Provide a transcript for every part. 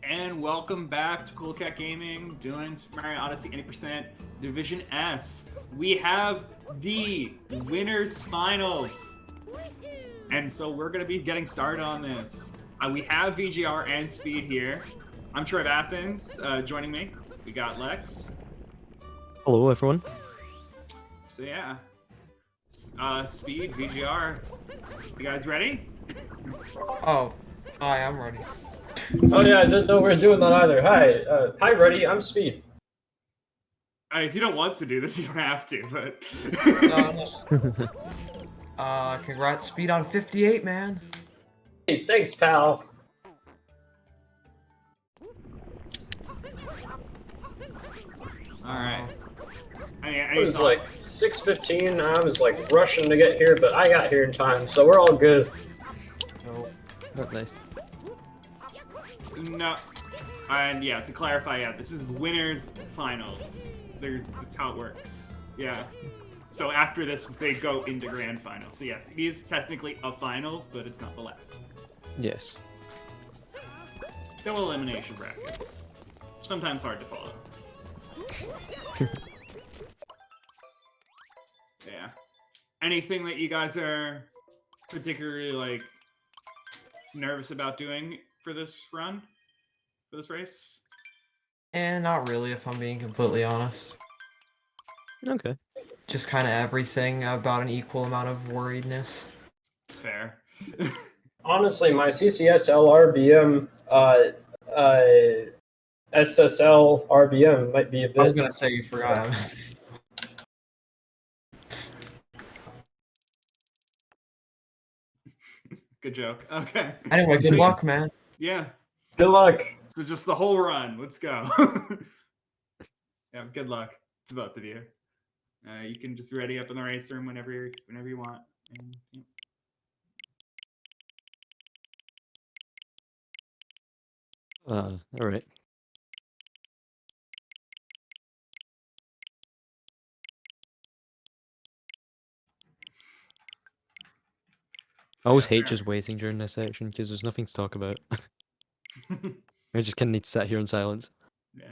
And welcome back to Cool Cat Gaming, doing Super Mario Odyssey 80% Division S. We have the winners finals. And so we're going to be getting started on this. We have VGR and Speed here. I'm Trev Athens, joining me. We got Lex. Hello, everyone. So yeah, Speed, VGR. You guys ready? Oh, hi, I'm ready. Oh yeah, I didn't know we were doing that either. Hi, Reddy, I'm Speed. If you don't want to do this, you don't have to, but... Congrats, Speed on 58, man. Hey, thanks, pal. Alright. It was like 6:15, I was like rushing to get here, but I got here in time, so we're all good. Oh, Not nice. No. And yeah, to clarify, yeah, this is winners finals. That's how it works. Yeah. So after this, they go into grand finals. So yes, it is technically a finals, but it's not the last. Yes. No elimination brackets. Sometimes hard to follow. Yeah. Anything that you guys are particularly like nervous about doing for this run? For this race? and not really, if I'm being completely honest. Okay. Just kind of everything about an equal amount of worriedness. It's fair. Honestly, my CCSL RBM, SSL RBM might be a I was bit. gonna say you forgot. Good joke. Okay. Anyway, good luck, man. Yeah. Good luck. So just the whole run. Let's go. Yeah, good luck to both of you. You can just ready up in the race room whenever you want. And, yeah. Alright. I always hate just waiting during this section because there's nothing to talk about. I just kind of need to sit here in silence. Yeah.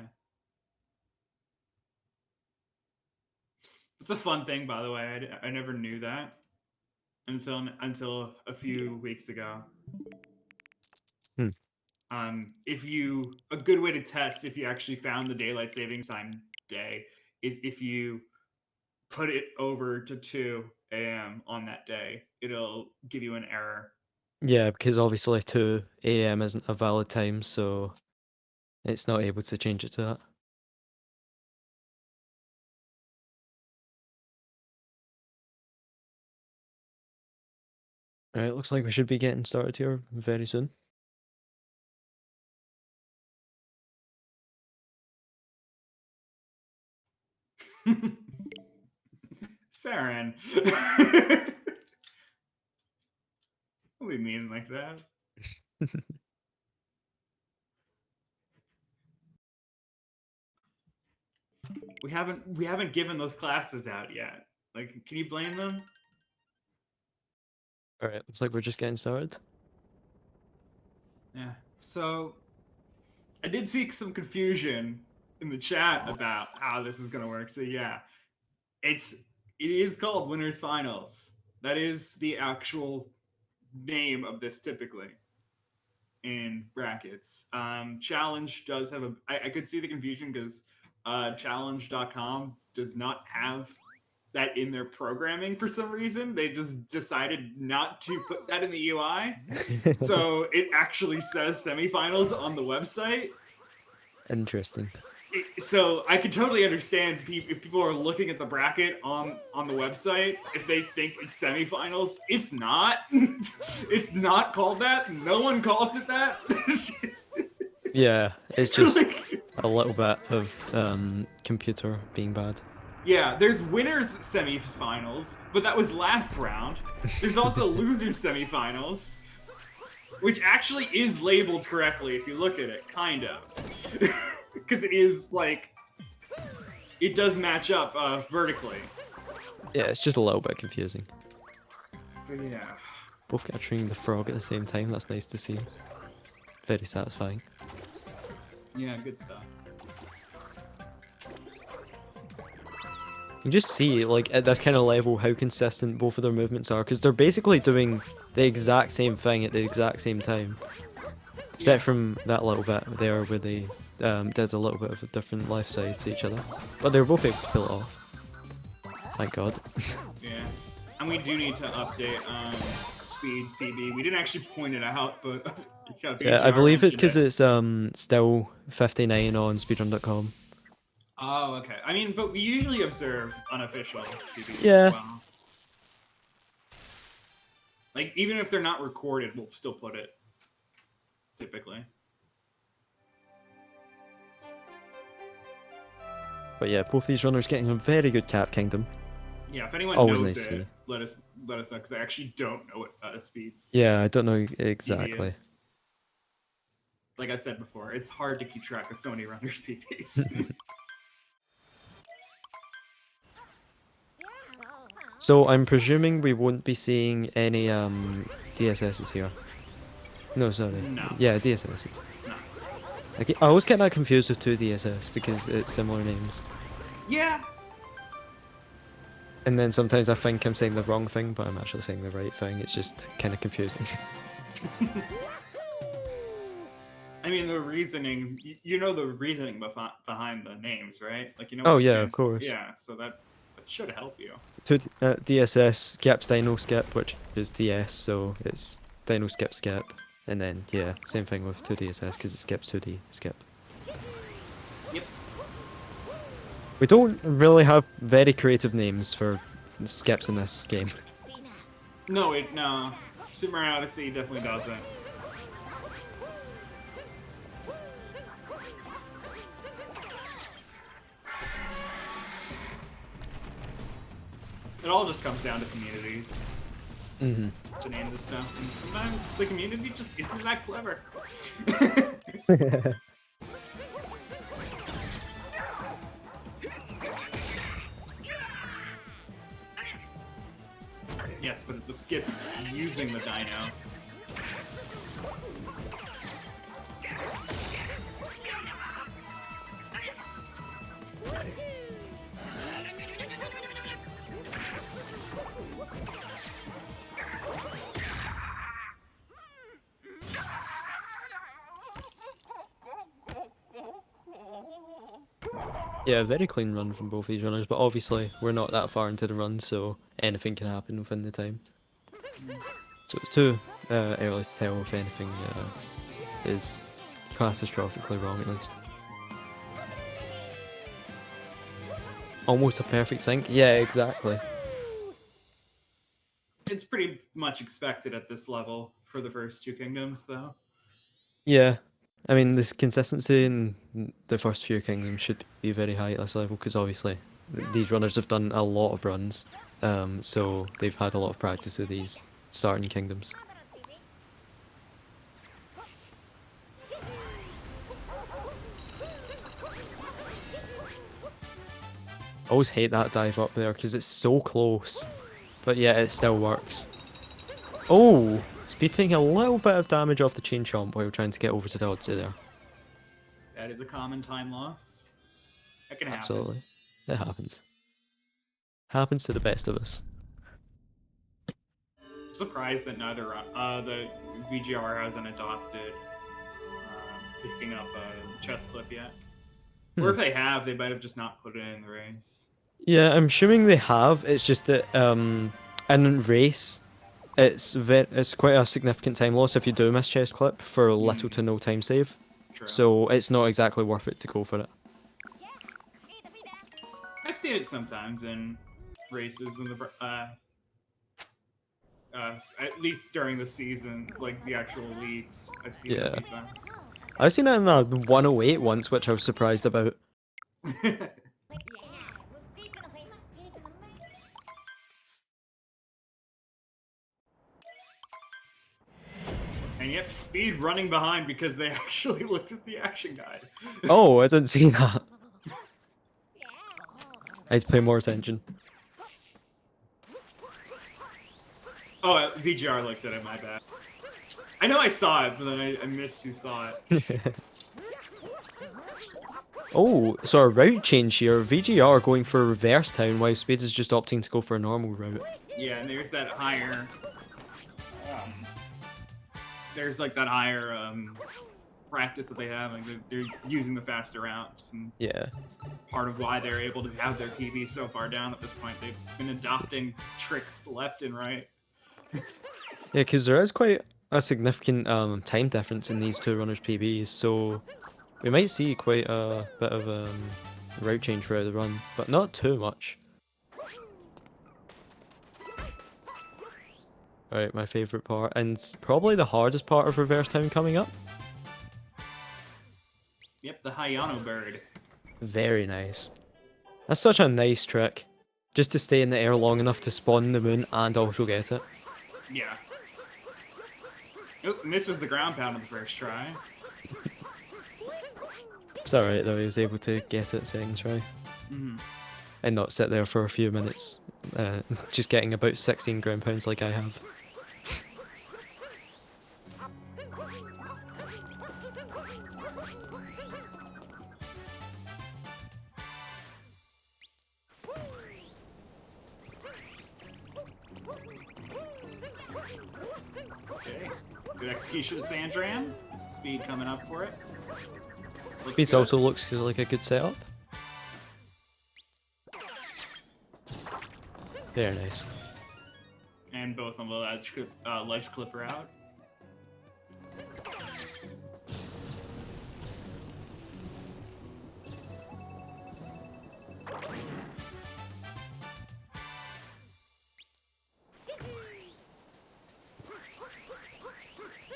It's a fun thing, by the way. I never knew that until a few weeks ago. Hmm. A good way to test if you actually found the daylight savings time day is if you put it over to 2 a.m. on that day. It'll give you an error. Yeah, because obviously 2 a.m. isn't a valid time, so it's not able to change it to that. Alright, looks like we should be getting started here very soon. Saren. Don't be mean like that. We haven't given those classes out yet. Like, can you blame them? Alright, looks like we're just getting started. Yeah. So I did see some confusion in the chat about how this is gonna work. So yeah, it is called Winners Finals. That is the actual name of this typically in brackets. Challenge does have I could see the confusion because challenge.com does not have that in their programming for some reason. They just decided not to put that in the UI. So it actually says semifinals on the website. Interesting. So I can totally understand if people are looking at the bracket on the website, if they think it's semifinals. It's not. It's not called that. No one calls it that. Yeah, it's just Like, a little bit of computer being bad. yeah, there's winners semifinals, but that was last round. There's also losers semifinals, which actually is labeled correctly if you look at it, kind of. Because it is, like, it does match up vertically. Yeah, it's just a little bit confusing. But yeah. Both capturing the frog at the same time, that's nice to see. Very satisfying. Yeah, good stuff. You can just see, like, at this kind of level, how consistent both of their movements are, because they're basically doing the exact same thing at the exact same time. Except from that little bit there where they did a little bit of a different life side to each other. But they were both able to pull it off. Thank God. Yeah. And we do need to update Speed's PB. We didn't actually point it out, but Yeah, I VGR believe it's mentioned because it. it's still 59 on speedrun.com. Oh, okay. I mean, but we usually observe unofficial PBs Yeah. as well. Like, even if they're not recorded, we'll still put it. Typically. But yeah, both these runners getting a very good Cap Kingdom. Yeah, if anyone Always knows nice to it, see. let us know, because I actually don't know what Speed's Yeah, I don't know PB exactly. is. Like I said before, it's hard to keep track of so many runners' PBs. So I'm presuming we won't be seeing any DSSs here. No, sorry. No. Yeah, DSSs. No. I always get that confused with 2DSS because it's similar names. Yeah. And then sometimes I think I'm saying the wrong thing, but I'm actually saying the right thing. It's just kind of confusing. I mean, the reasoning, you know the reasoning behind the names, right? Like, you know Oh what it yeah, stands of course. Yeah, so that should help you. DSS skips Dino Skip, which is DS, so it's Dino Skip Skip. And then, yeah, same thing with 2DSS because it skips 2D Skip. Yep. We don't really have very creative names for skips in this game. No, no. Super Mario Odyssey definitely doesn't. It all just comes down to communities Mm-hmm. to name this stuff, and sometimes the community just isn't that clever. Yes, but it's a skip using the dino. Yeah, very clean run from both these runners, but obviously we're not that far into the run, so anything can happen within the time. So it's too early to tell if anything is catastrophically wrong, at least. Almost a perfect sync? Yeah, exactly. It's pretty much expected at this level for the first two kingdoms, though. Yeah, I mean, this consistency in the first few kingdoms should be very high at this level, because obviously these runners have done a lot of runs, so they've had a lot of practice with these starting kingdoms. I always hate that dive up there because it's so close, but yeah, it still works. Oh, Speed taking a little bit of damage off the chain chomp while trying to get over to the Odyssey there. That is a common time loss. That can happen. Absolutely, it happens. Happens to the best of us. Surprised that neither the VGR hasn't adopted picking up a chest clip yet. Or if they have, they might have just not put it in the race. Yeah, I'm assuming they have. It's just that in race, it's quite a significant time loss if you do miss chest clip for little to no time save. True. So it's not exactly worth it to go for it. I've seen it sometimes in races in the at least during the season, like the actual leagues. I've seen it a few times. I've seen it in a 108 once, which I was surprised about. And yep, Speed running behind because they actually looked at the action guide. Oh, I didn't see that. I had to pay more attention. Oh, VGR looked at it, my bad. I know I saw it, but then I missed who saw it. Oh, so a route change here. VGR going for reverse town while Spade is just opting to go for a normal route. Yeah, and there's that higher. There's like that higher practice that they have. Like they're using the faster routes, and Yeah. part of why they're able to have their PB so far down at this point. They've been adopting tricks left and right. Yeah, because there is quite a significant time difference in these two runners' PBs, so we might see quite a bit of route change throughout the run, but not too much. Alright, my favourite part, and probably the hardest part of reverse town coming up. Yep, the Hayano bird. Very nice. That's such a nice trick. Just to stay in the air long enough to spawn the moon and also get it. Yeah. Oh, misses the ground pound on the first try. It's alright though, he was able to get it second try. Mm-hmm. And not sit there for a few minutes, just getting about 16 ground pounds like I have. Okay. Good execution of Sandran. Speed coming up for it. Looks Beats good. also looks like a good setup. Very nice. And both on the ledge clipper out.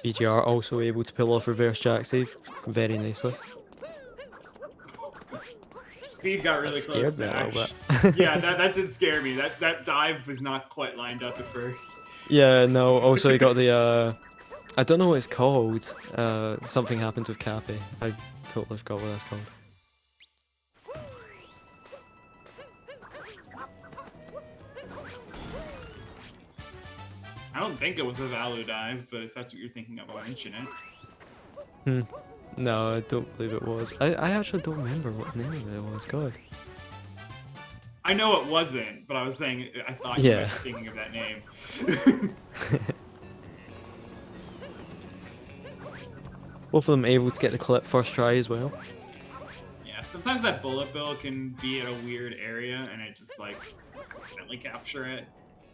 VGR also able to pull off reverse jack save very nicely. Speed got really Scared close. me a little actually. bit. Yeah, that did scare me. That dive was not quite lined up at first. Yeah, no, also he got the, I don't know what it's called. Something happened with Cappy. I totally forgot what that's called. I don't think it was a Valu dive, but if that's what you're thinking of, I'll mention it. Hmm. No, I don't believe it was. I actually don't remember what the name of it was. God. I know it wasn't, but I was saying I thought you Yeah. might be thinking of that name. Both of them able to get the clip first try as well. Yeah, sometimes that bullet bill can be at a weird area, and it just like accidentally capture it.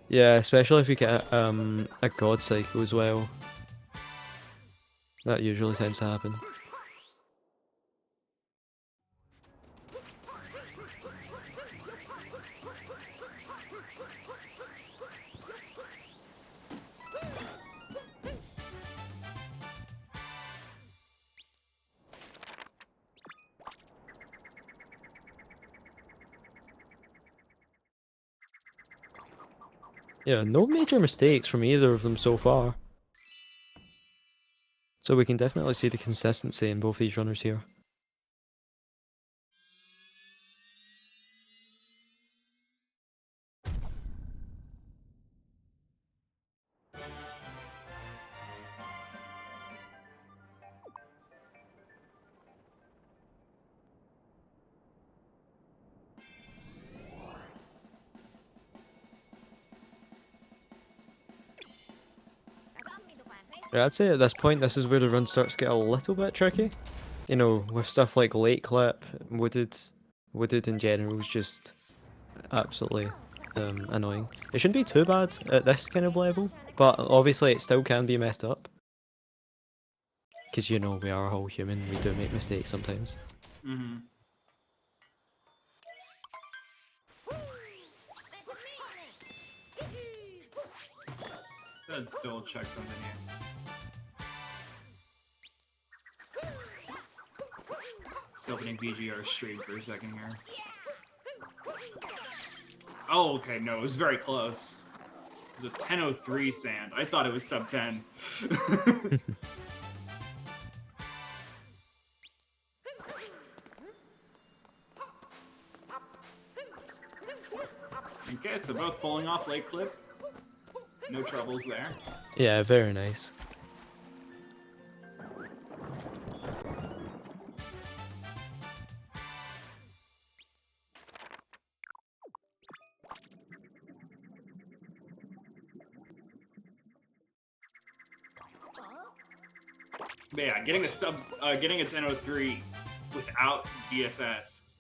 Yeah, especially if you get a god cycle as well. That usually tends to happen. Yeah, no major mistakes from either of them so far. So we can definitely see the consistency in both these runners here. Yeah, I'd say at this point, this is where the run starts to get a little bit tricky. You know, with stuff like late clip, wooded in general is just absolutely annoying. It shouldn't be too bad at this kind of level, but obviously it still can be messed up. Because, you know, we are all human, we do make mistakes sometimes. Mm-hmm. Let's double check something here. It's opening VGR stream for a second here. Oh, okay, no, it was very close. It was a 10:03 sand. I thought it was sub 10. Okay, so both pulling off late clip. No troubles there. Yeah, very nice. But yeah, getting a 1003 without DSS,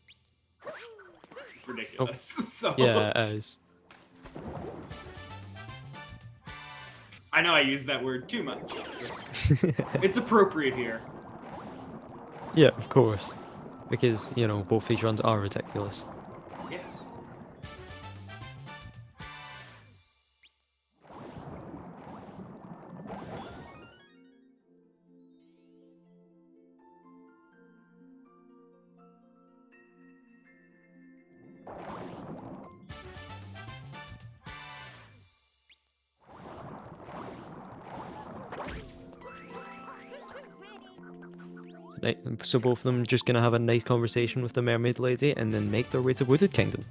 it's ridiculous. So Yeah, it is. I know I use that word too much. It's appropriate here. Yeah, of course. Because, you know, both these runs are ridiculous. Yeah. So both of them just gonna have a nice conversation with the mermaid lady and then make their way to Wooded Kingdom.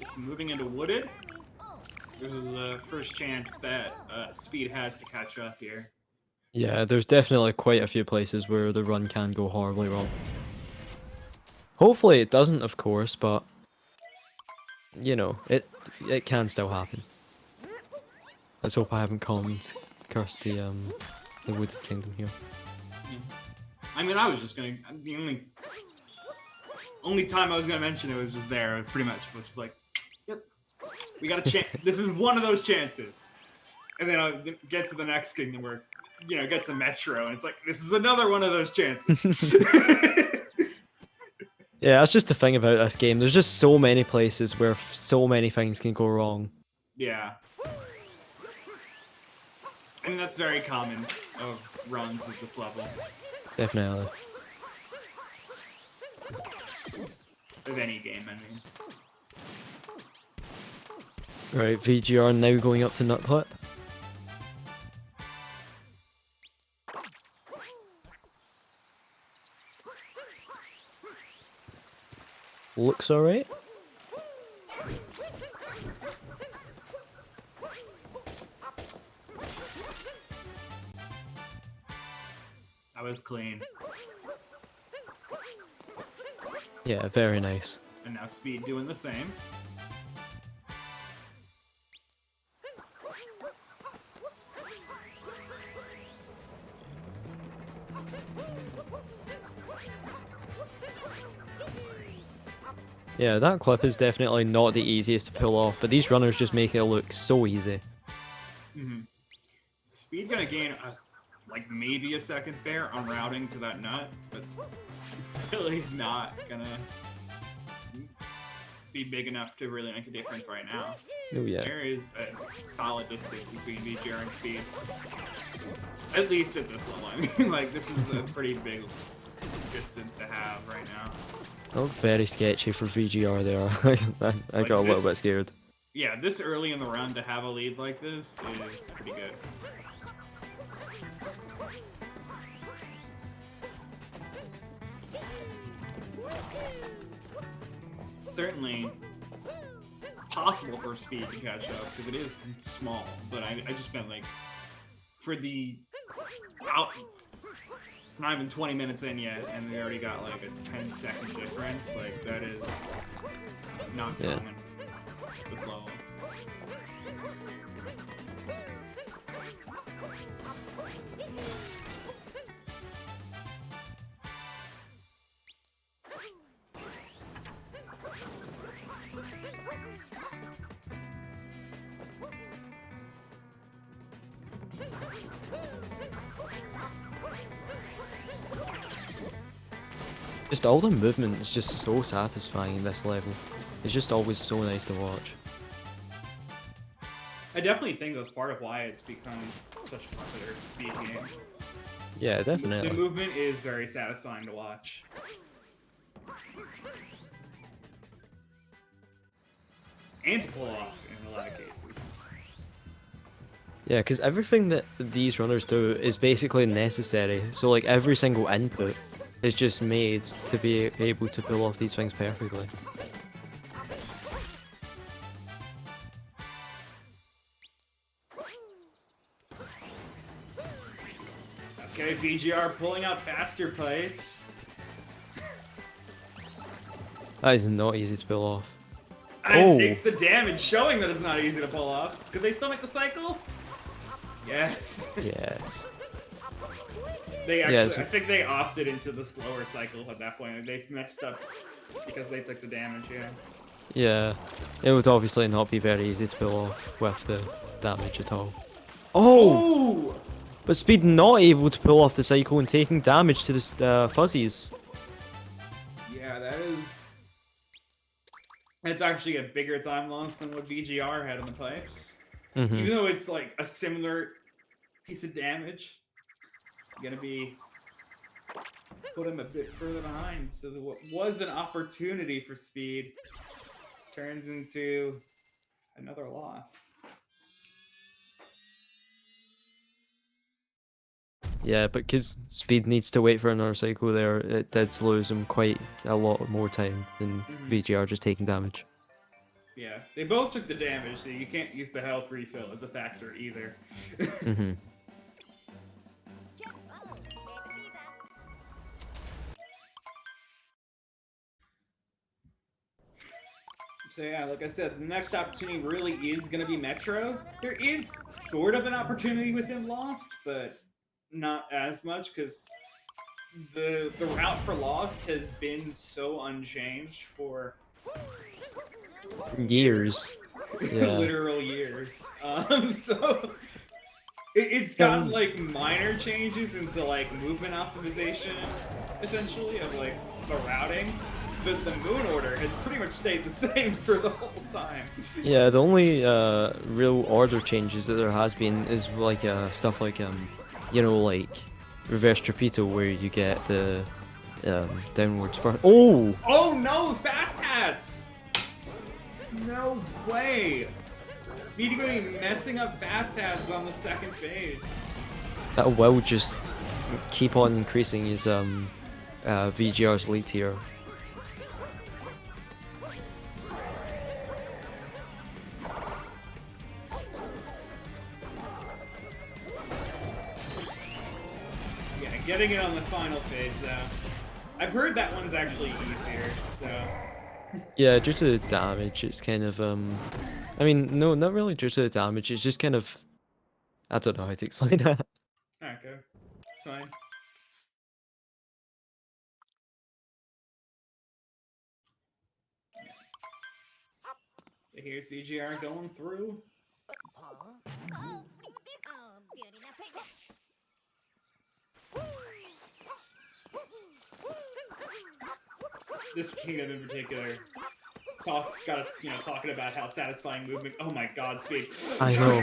Just moving into Wooded. This is the first chance that Speed has to catch up here. Yeah, there's definitely quite a few places where the run can go horribly wrong. Hopefully it doesn't, of course, but you know, it can still happen. Let's hope I haven't cursed the Wooded Kingdom here. Yeah. I mean, I was just gonna. The only time I was gonna mention it was just there, pretty much. Which is like, yep, we got a chance. This is one of those chances. And then I'll get to the next kingdom where, you know, get to Metro, and it's like, this is another one of those chances. Yeah, that's just the thing about this game. There's just so many places where so many things can go wrong. Yeah. I mean, that's very common of runs at this level. Definitely. Of any game, I mean. Right, VGR now going up to Nutclip. Looks alright. That was clean. Yeah, very nice. And now Speed doing the same. Yeah, that clip is definitely not the easiest to pull off, but these runners just make it look so easy. Mm-hmm. Speed gonna gain like maybe a second there on routing to that nut, but really not gonna be big enough to really make a difference right now. Oh yeah. There is a solid distance between VGR and Speed. At least at this level. I mean, like, this is a pretty big distance to have right now. That looked very sketchy for VGR there. I got a little bit scared. Yeah, this early in the run to have a lead like this is pretty good. Certainly possible for Speed to catch up because it is small, but I just meant like for the not even 20 minutes in yet and we already got like a 10-second difference. Like, that is not common at this level. Just all the movement is just so satisfying in this level. It's just always so nice to watch. I definitely think that's part of why it's become such a popular speed game. Yeah, The definitely. movement is very satisfying to watch. And to pull off in a lot of cases. Yeah, because everything that these runners do is basically necessary. So like every single input is just made to be able to pull off these things perfectly. Okay, VGR pulling out faster pipes. That is not easy to pull off. And Oh. takes the damage, showing that it's not easy to pull off. Could they still make the cycle? Yes. Yes. They actually, Yes. I think they opted into the slower cycle at that point. They messed up because they took the damage, yeah. Yeah. It would obviously not be very easy to pull off with the damage at all. Oh! Oh! But Speed not able to pull off the cycle and taking damage to the fuzzies. Yeah, that's actually a bigger time loss than what VGR had in the pipes. Mm-hmm. Even though it's like a similar piece of damage, gonna be put him a bit further behind. So what was an opportunity for Speed turns into another loss. Yeah, but because Speed needs to wait for another cycle there, it did lose him quite a lot more time than VGR just taking damage. Yeah, they both took the damage, so you can't use the health refill as a factor either. Mm-hmm. So yeah, like I said, the next opportunity really is going to be Metro. There is sort of an opportunity with him Lost, but not as much because the route for Lost has been so unchanged for Years. Yeah. literal years. So it's gotten like minor changes into like movement optimization, essentially, of like the routing. But the moon order has pretty much stayed the same for the whole time. Yeah, the only real order changes that there has been is like stuff like you know, like reverse torpedo where you get the downwards first. Oh! Oh no, fast hats! No way! Speedy going to be messing up fast hats on the second phase. That will just keep on increasing his VGR's lead here. Yeah, getting it on the final phase though. I've heard that one's actually easier, so. Yeah, due to the damage, it's kind of I mean, no, not really due to the damage. It's just kind of, I don't know how to explain that. Okay, it's fine. Here's VGR going through. This kingdom in particular, talking about how satisfying movement. Oh my God, Speed! I know.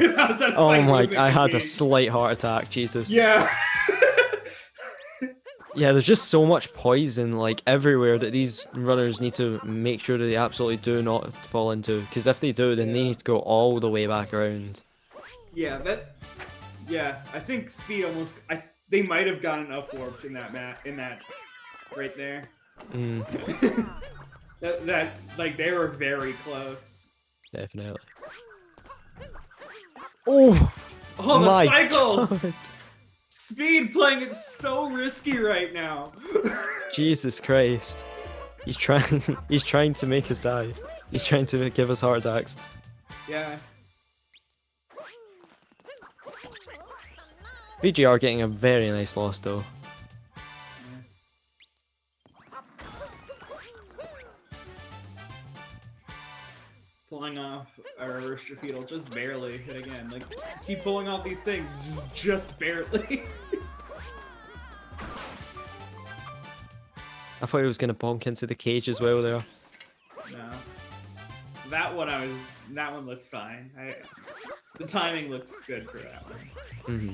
Oh my! I had a slight heart attack. Jesus. Yeah. Yeah, there's just so much poison like everywhere that these runners need to make sure that they absolutely do not fall into. Because if they do, then they need to go all the way back around. Yeah, yeah, I think Speed almost. They might have gotten up warped in that right there. Mm. that like they were very close. Definitely. Oh! Oh, the my cycles! God. Speed playing it so risky right now. Jesus Christ. He's trying to make us die. He's trying to give us heart attacks. Yeah. VGR getting a very nice loss though. Pulling off a reverse torpedo just barely. And again, like, keep pulling off these things just barely. I thought he was gonna bonk into the cage as well there. No. That one looked fine. The timing looks good for that one. Mm-hmm.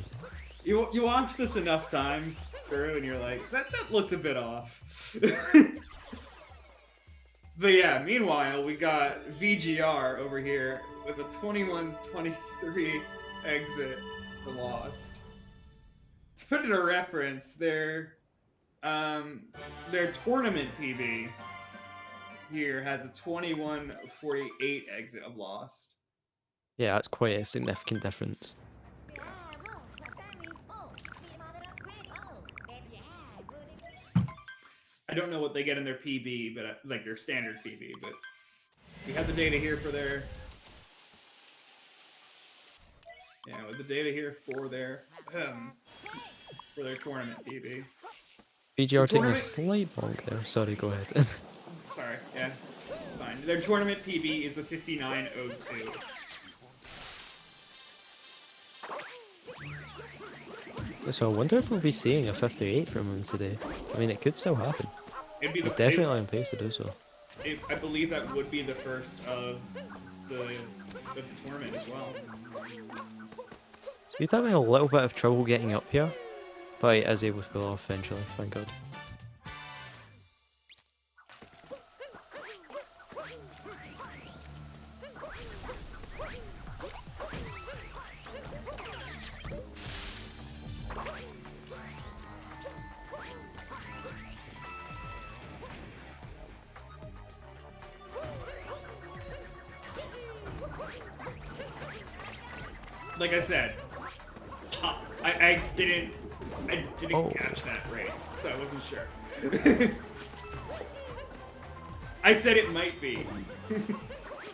You watch this enough times through, and you're like, that looks a bit off. But yeah, meanwhile, we got VGR over here with a 21-23 exit for Lost. To put in a reference, their tournament PB here has a 21-48 exit of Lost. Yeah, that's quite a significant difference. I don't know what they get in their PB, but like their standard PB, but we have the data here for their with the data here for their tournament PB. VGR taking a tournament- slight bonk there. Sorry, go ahead. Sorry, yeah, it's fine. Their tournament PB is a 59.02. So I wonder if we'll be seeing a 58 from him today. I mean, it could still happen. It'd be He's definitely on pace to do so. I believe that would be the first of the tournament as well. He's having a little bit of trouble getting up here, but he is able to pull off eventually, thank God. Like I said, I didn't Oh. catch that race, so I wasn't sure. I said it might be.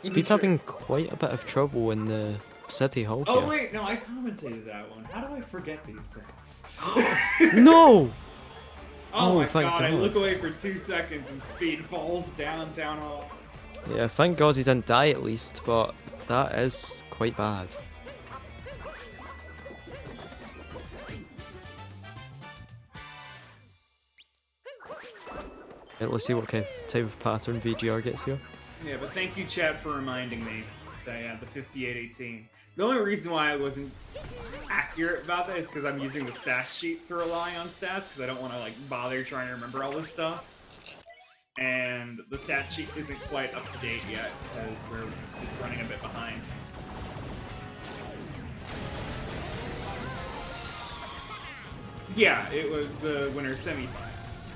He's having quite a bit of trouble in the City Hall Oh here. wait, no, I commentated that one. How do I forget these things? No! Oh, Oh, my thank god, I God. look away for 2 seconds and Speed falls down hall. Yeah, thank God he didn't die at least, but that is quite bad. Yeah, let's see what kind of type of pattern VGR gets here. Yeah, but thank you, chat, for reminding me that I had the 5818. The only reason why I wasn't accurate about that is because I'm using the stats sheet to rely on stats, because I don't want to like bother trying to remember all this stuff. And the stats sheet isn't quite up to date yet, because it's running a bit behind. Yeah, it was the winner semifinals.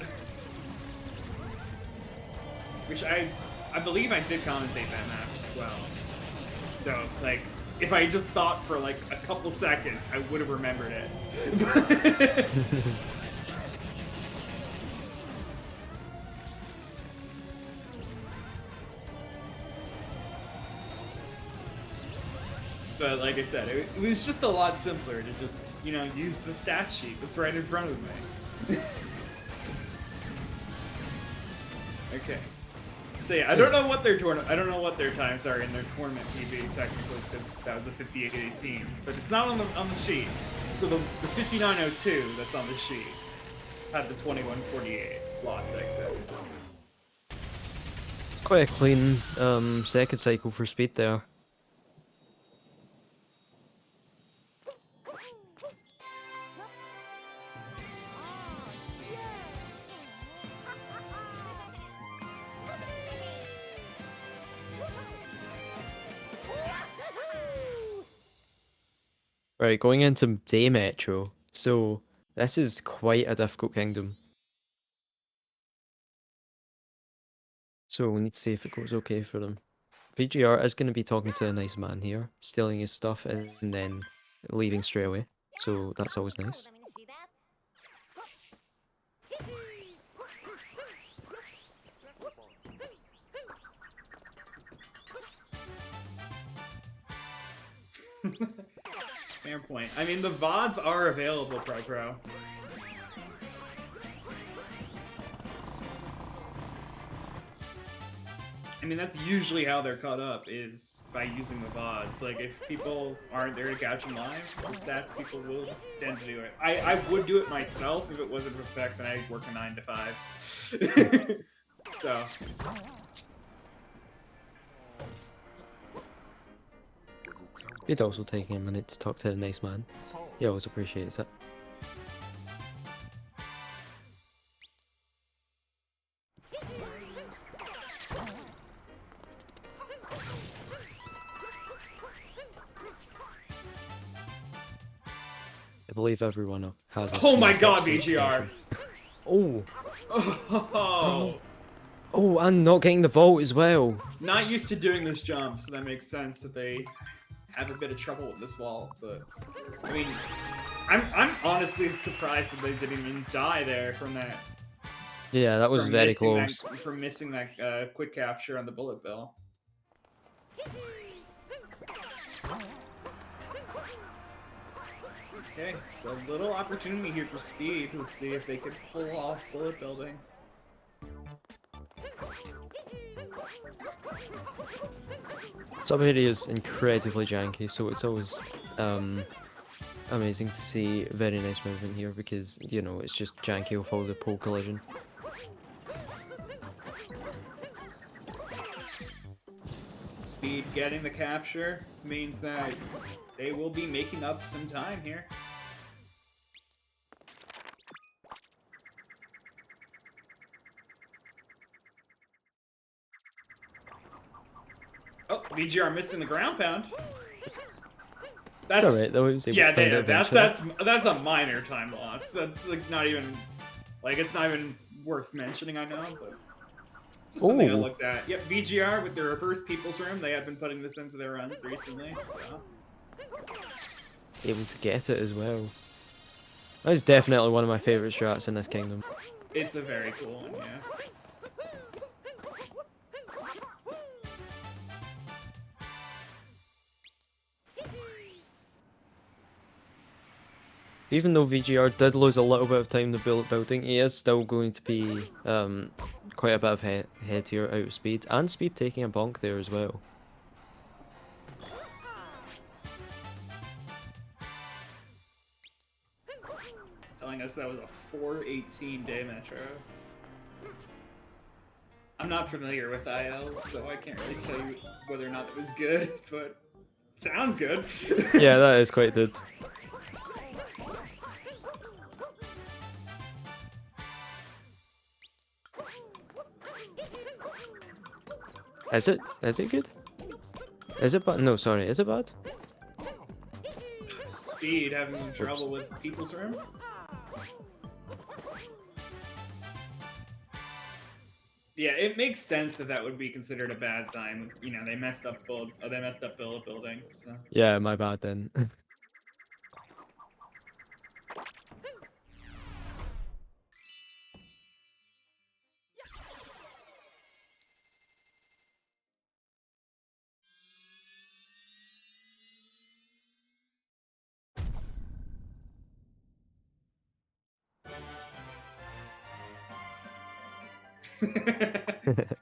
Which I believe I did commentate that match as well. So, like, if I just thought for like a couple seconds, I would have remembered it. But like I said, it was just a lot simpler to just, you know, use the stat sheet that's right in front of me. Okay. So yeah, I don't know what their times are in their tournament PB technically, because that was the 58-18, but it's not on the sheet. So the 59-02 that's on the sheet had the 21-48 lost exit. Quite a clean second cycle for Speed there. Right, going into Day Metro. So, this is quite a difficult kingdom. So, we need to see if it goes okay for them. VGR is going to be talking to a nice man here, stealing his stuff and then leaving straight away. So, that's always nice. Fair point. I mean, the VODs are available, Pro. I mean, that's usually how they're caught up, is by using the VODs. Like, if people aren't there to catch them live, the stats people will tend to do it. I would do it myself if it wasn't for the fact that I work a 9 to 5. So... Speed also taking a minute to talk to a nice man. He always appreciates it. I believe everyone has a Oh my screen god, substitute VGR! extension. Oh! Oh, Oh, and not getting the vault as well. not used to doing this jump, so that makes sense that they have a bit of trouble with this wall. But I mean, I'm honestly surprised that they didn't even die there from that. Yeah, that was From very missing close. from missing that quick capture on the bullet bill. Okay, so a little opportunity here for Speed. Let's see if they can pull off bullet building. Some areas incredibly janky, so it's always amazing to see very nice movement here because, you know, it's just janky with all the pole collision. Speed getting the capture means that they will be making up some time here. Oh, VGR missing the ground pound. That's alright though, he was able yeah, to find it eventually. that's a minor time loss. That's like not even like it's not even worth mentioning. I know, but just something I Ooh. looked at. Yep, VGR with the reverse people's room. They have been putting this into their runs recently. So. Able to get it as well. That's definitely one of my favourite strats in this kingdom. It's a very cool one, yeah. Even though VGR did lose a little bit of time to bullet building, he is still going to be quite a bit of head here out of Speed, and Speed taking a bonk there as well. Telling us that was a 4:18 day metro. I'm not familiar with ILs, so I can't really tell you whether or not it was good, but it sounds good. Yeah, that is quite good. Is it? Is it good? Is it bad? No, sorry. Is it bad? Speed having some trouble with people's room. Yeah, it makes sense that that would be considered a bad time. You know, they messed up bullet building. So. Yeah, my bad then.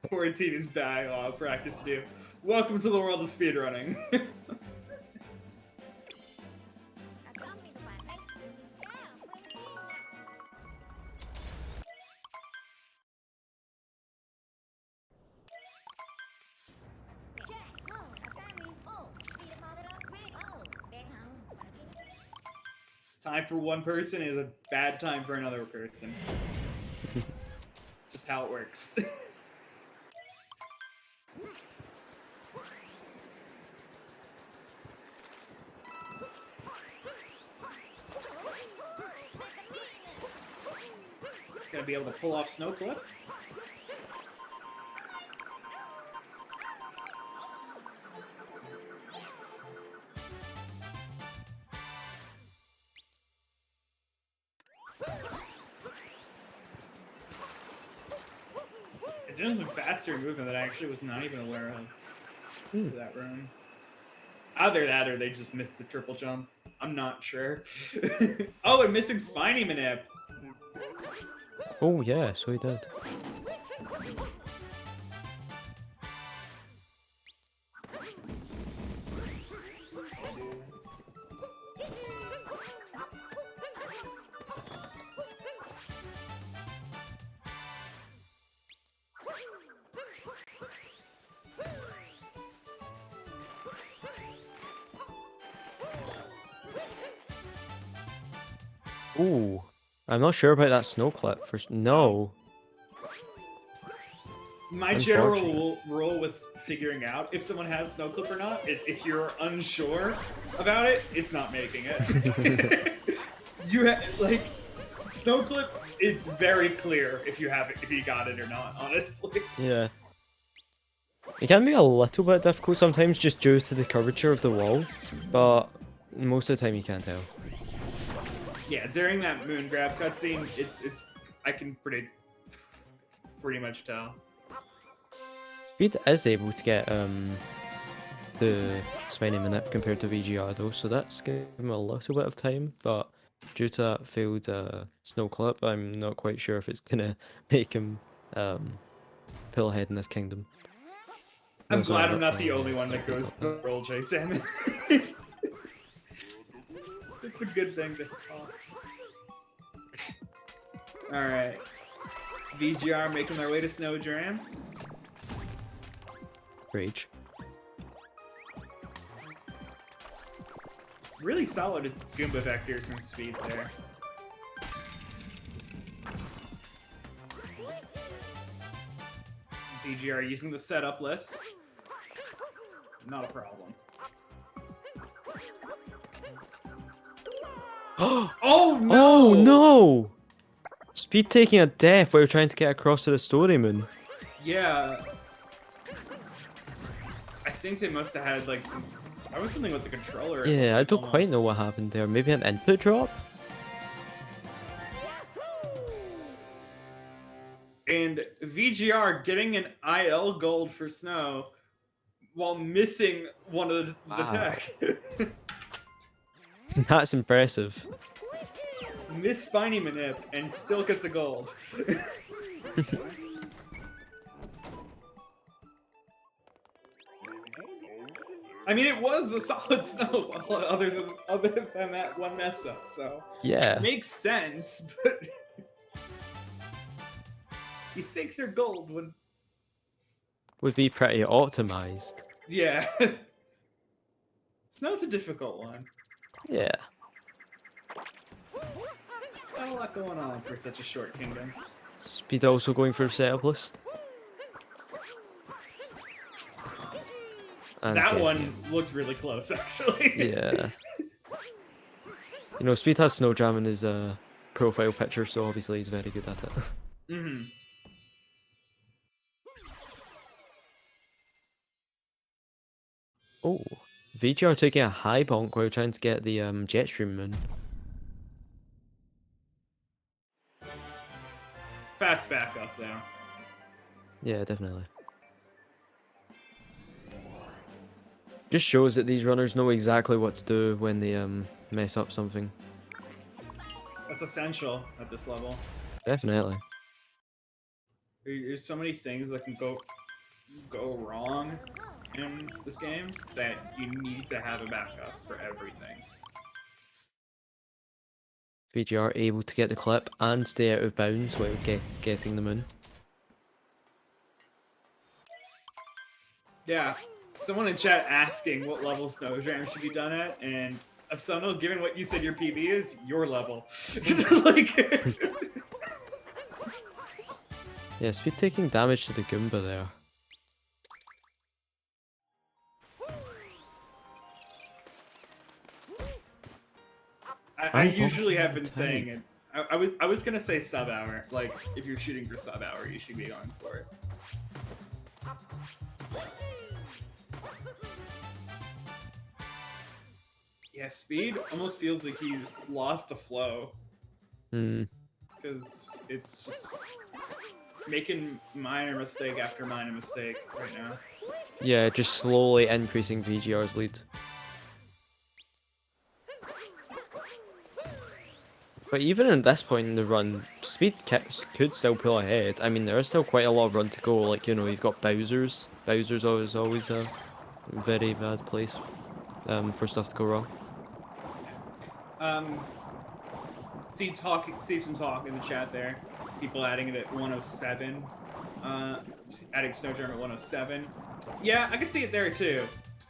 Quarantine is dying. I'll practice to do. Welcome to the world of speedrunning. Time for one person is a bad time for another person. Just how it works. Gonna be able to pull off snow clip. It does some faster movement that I actually was not even aware of for that room. Either that or they just missed the triple jump. I'm not sure. Oh, and missing Spiny Manip. Oh yeah, so he did. Ooh. I'm not sure about that snow clip. No. My general rule with figuring out if someone has snow clip or not is if you're unsure about it, it's not making it. Like snow clip, it's very clear if you have it, if you got it or not. Honestly. Yeah. It can be a little bit difficult sometimes just due to the curvature of the wall, but most of the time you can't tell. Yeah, during that moon grab cutscene, I can pretty much tell. Speed is able to get the spiny manip compared to VGR though, so that's giving him a little bit of time, but due to that failed snow clip, I'm not quite sure if it's gonna make him pull ahead in this kingdom. I'm glad I'm not the only one that goes for roll J Salmon. It's a good thing to call. Alright. VGR making their way to Snow Dram. Rage. Really solid Goomba vectors and speed there. VGR using the setup lifts. Not a problem. Oh no! Oh no! Speed taking a death while trying to get across to the story moon. Yeah. I think they must have had like some. I was something with the controller. Yeah, I don't quite know what happened there. Maybe an input drop? And VGR getting an IL gold for Snow while missing one of the tech. That's impressive. Miss Spiny Manip and still gets a gold. I mean, it was a solid snowball other than that one mess up, so Yeah. it makes sense, but you think they're gold when Would be pretty optimized. yeah. Snow's a difficult one. Yeah. Not a lot going on for such a short kingdom. Speed also going for setupless. And That one looked really close, actually. Yeah. You know, Speed has Snow Jam in his profile picture, so obviously he's very good at it. Mm-hmm. Oh, VGR taking a high bonk while trying to get the Jetstream moon. Fast backup, though. Yeah, definitely. Just shows that these runners know exactly what to do when they mess up something. That's essential at this level. Definitely. There's so many things that can go wrong in this game that you need to have a backup for everything. VGR able to get the clip and stay out of bounds while getting the moon. Yeah, someone in chat asking what level Snow Jam should be done at, and Absono, given what you said your PB is, your level. Like, Yeah, Speed taking damage to the Goomba there. I usually have been saying it. I was gonna say sub hour. Like, if you're shooting for sub hour, you should be going for it. Yeah, Speed almost feels like he's lost a flow. Hmm. Because it's just making minor mistake after minor mistake right now. Yeah, just slowly increasing VGR's lead. But even at this point in the run, Speed could still pull ahead. I mean, there is still quite a lot of run to go. Like, you know, you've got Bowser's. Bowser's always a very bad place for stuff to go wrong. Steve some talk in the chat there. People adding it at 107. Adding Snow Jam at 107. Yeah, I can see it there too.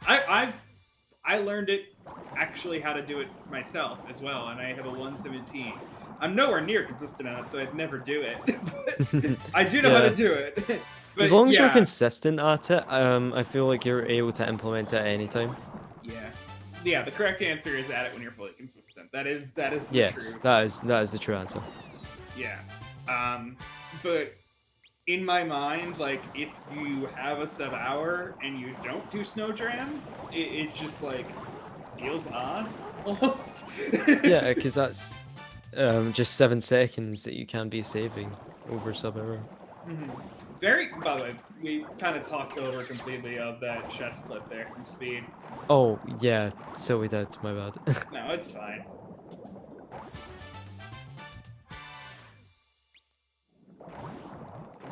I learned it actually how to do it myself as well, and I have a 117. I'm nowhere near consistent at it, so I'd never do it. But I do know how to do it. But As long as you're yeah. consistent at it, I feel like you're able to implement it at any time. Yeah. Yeah, the correct answer is at it when you're fully consistent. That is the Yes, truth. that is the true answer. Yeah. But in my mind, like, if you have a sub-hour and you don't do Snowdram, it just, like, feels odd, almost. Yeah, because that's just 7 seconds that you can be saving over sub-hour. Mm-hmm. By the way, we kind of talked over completely of that chess clip there from Speed. Oh, yeah, so we did, my bad. No, it's fine.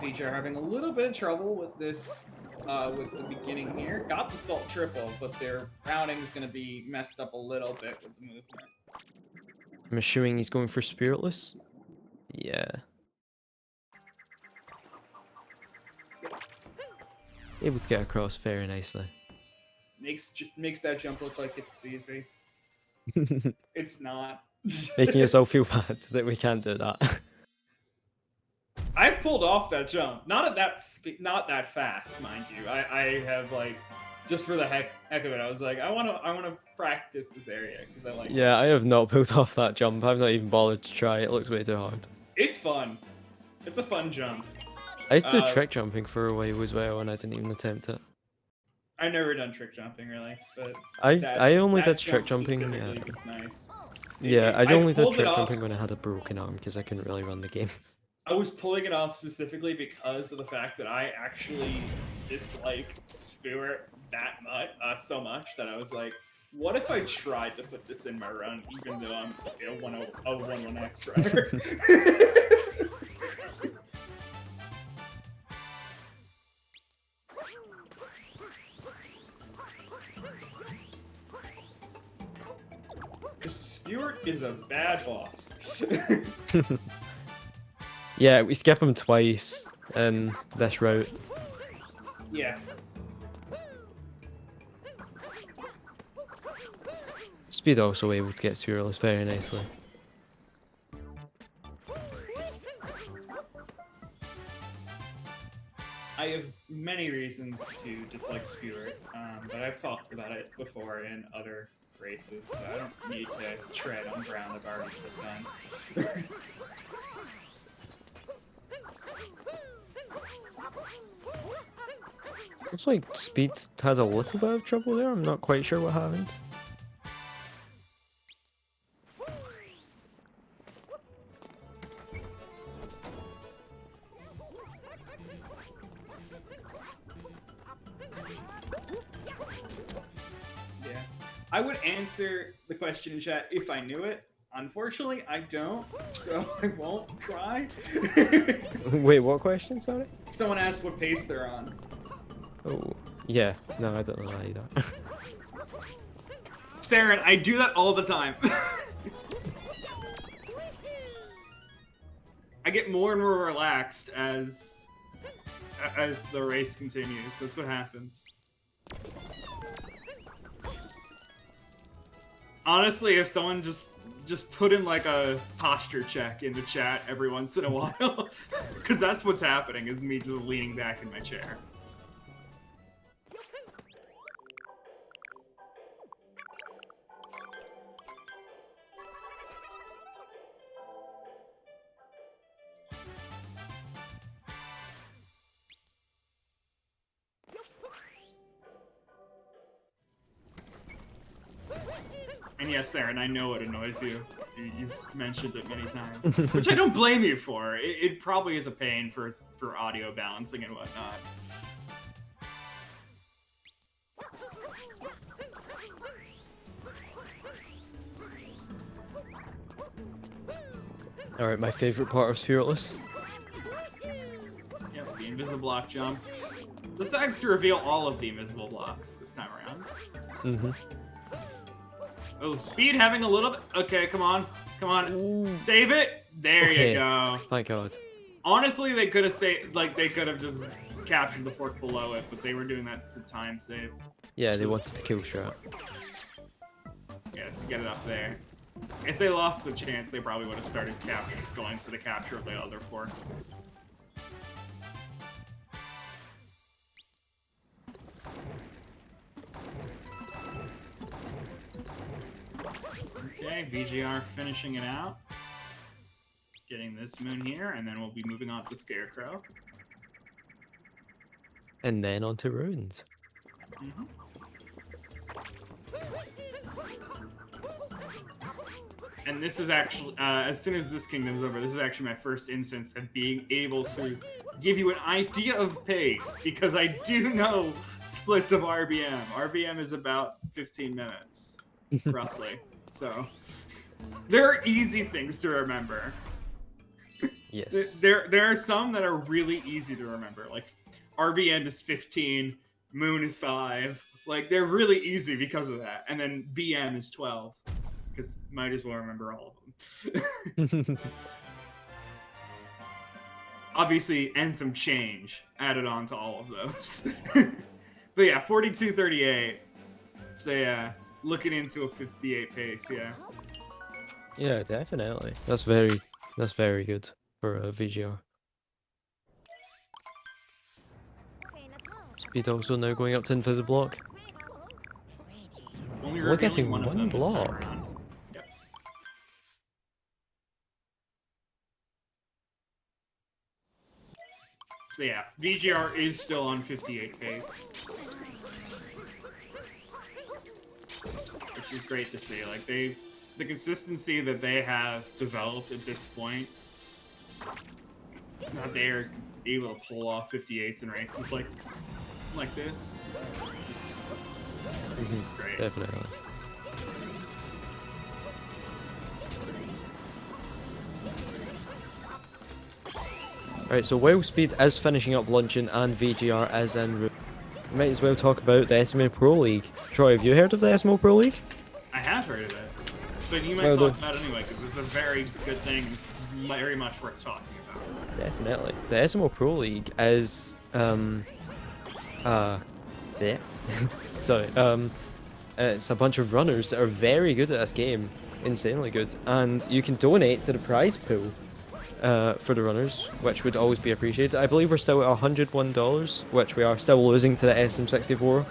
VGR having a little bit of trouble with this, with the beginning here. Got the salt triple, but their routing is going to be messed up a little bit with the movement. I'm assuming he's going for Spiritless? Yeah. Able to get across very nicely. Makes that jump look like it's easy. It's not. Making yourself feel bad that we can't do that. I've pulled off that jump. Not that fast, mind you. I have, like, just for the heck of it, I was like, I wanna practice this area because I like. Yeah, I have not pulled off that jump. I've not even bothered to try. It looks way too hard. It's fun. It's a fun jump. I used to do trick jumping for a while as well, and I didn't even attempt it. I've never done trick jumping really, but I only that did trick jump jumping. specifically Yeah, was nice. yeah, I I've only did pulled it trick off. jumping when I had a broken arm because I couldn't really run the game. I was pulling it off specifically because of the fact that I actually dislike Spewer that much, so much that I was like, what if I tried to put this in my run, even though I'm a 1-1X runner? Because Spewer is a bad boss. Yeah, we skip him twice in this route. Yeah. Speed also able to get Spiritless very nicely. I have many reasons to dislike Spewer, but I've talked about it before in other races, so I don't need to tread on ground I've already stepped on. Looks like Speed has a little bit of trouble there. I'm not quite sure what happened. Yeah. I would answer the question in chat if I knew it. Unfortunately, I don't, so I won't try. Wait, what question? Sorry. Someone asked what pace they're on. Oh, yeah. No, I don't know either. Saren, I do that all the time. I get more and more relaxed as the race continues. That's what happens. Honestly, if someone just put in like a posture check in the chat every once in a while, because that's what's happening, is me just leaning back in my chair. And yes, Aaron, I know it annoys you. You've mentioned it many times, which I don't blame you for. It probably is a pain for audio balancing and whatnot. Alright, my favorite part of Spiritless. Yep, the invisible block jump. Decides to reveal all of the invisible blocks this time around. Mm-hmm. Oh, Speed having a little bit. Okay, come on. Come on. Ooh. Save it. There Okay. you go. Thank God. Honestly, they could have saved, like, they could have just captured the fork below it, but they were doing that for time save. Yeah, they wanted to kill shot. Yeah, to get it up there. If they lost the chance, they probably would have started going for the capture of the other 4. Okay, VGR finishing it out. Getting this moon here, and then we'll be moving on to Scarecrow. And then on to ruins. Mm-hmm. And this is actually, as soon as this kingdom's over, this is actually my first instance of being able to give you an idea of pace, because I do know splits of RBM. RBM is about 15 minutes, roughly. So, there are easy things to remember. Yes. There are some that are really easy to remember, like RBN is 15, Moon is 5. Like, they're really easy because of that. And then BM is 12, because might as well remember all of them. Obviously, and some change added on to all of those. But yeah, 42:38. So yeah, looking into a 58 pace, yeah. Yeah, definitely. That's very good for a VGR. Speed also now going up to Invisiblock. Only We're revealing getting one of one them this time block. around. Yep. So yeah, VGR is still on 58 pace. Which is great to see. Like, the consistency that they have developed at this point, that they're able to pull off 58s in races like this. It's great. Definitely. Right, so while Speed is finishing up Luncheon and VGR is en route, we might as well talk about the SMO Pro League. Troy, have you heard of the SMO Pro League? I have heard of it. But you might Well, talk about it anyway, because it's a very good thing. It's very much worth talking about. Definitely. The SMO Pro League is yeah. Sorry. It's a bunch of runners that are very good at this game, insanely good, and you can donate to the prize pool for the runners, which would always be appreciated. I believe we're still at $101, which we are still losing to the SM64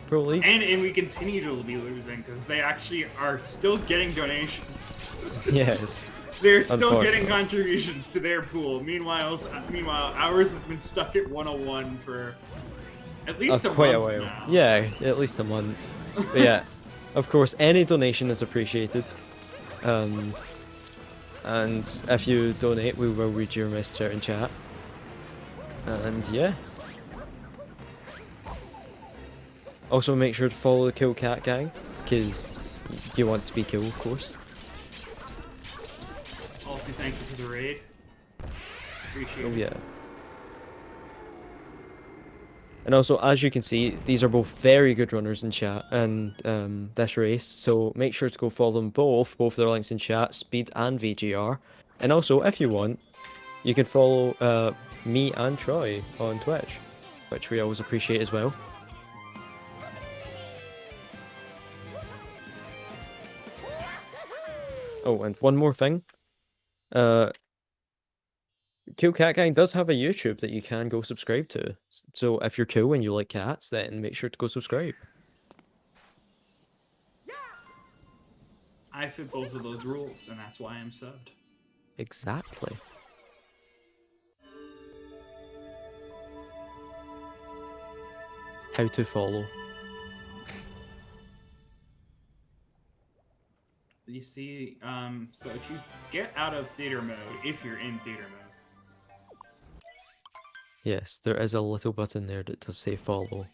Pro League. And we continue to be losing, because they actually are still getting donations. Yes. They're still getting contributions to their pool. Meanwhile, ours has been stuck at 101 for at least a quite month a while. now. Yeah, at least a month. But yeah, of course, any donation is appreciated. And if you donate, we will read your message out in chat. And yeah. Also, make sure to follow the Kill Cat Gang, because you want to be cool, of course. Also, thank you for the raid. Appreciate Oh it. yeah. And also, as you can see, these are both very good runners in chat and this race, so make sure to go follow them both their links in chat, Speed and VGR. And also, if you want, you can follow me and Troy on Twitch, which we always appreciate as well. Oh, and one more thing. Cool Cat Gang does have a YouTube that you can go subscribe to. So if you're cool and you like cats, then make sure to go subscribe. I fit both of those rules, and that's why I'm subbed. Exactly. How to follow. You see, so if you get out of theater mode, if you're in theater mode, Yes, there is a little button there that does say follow.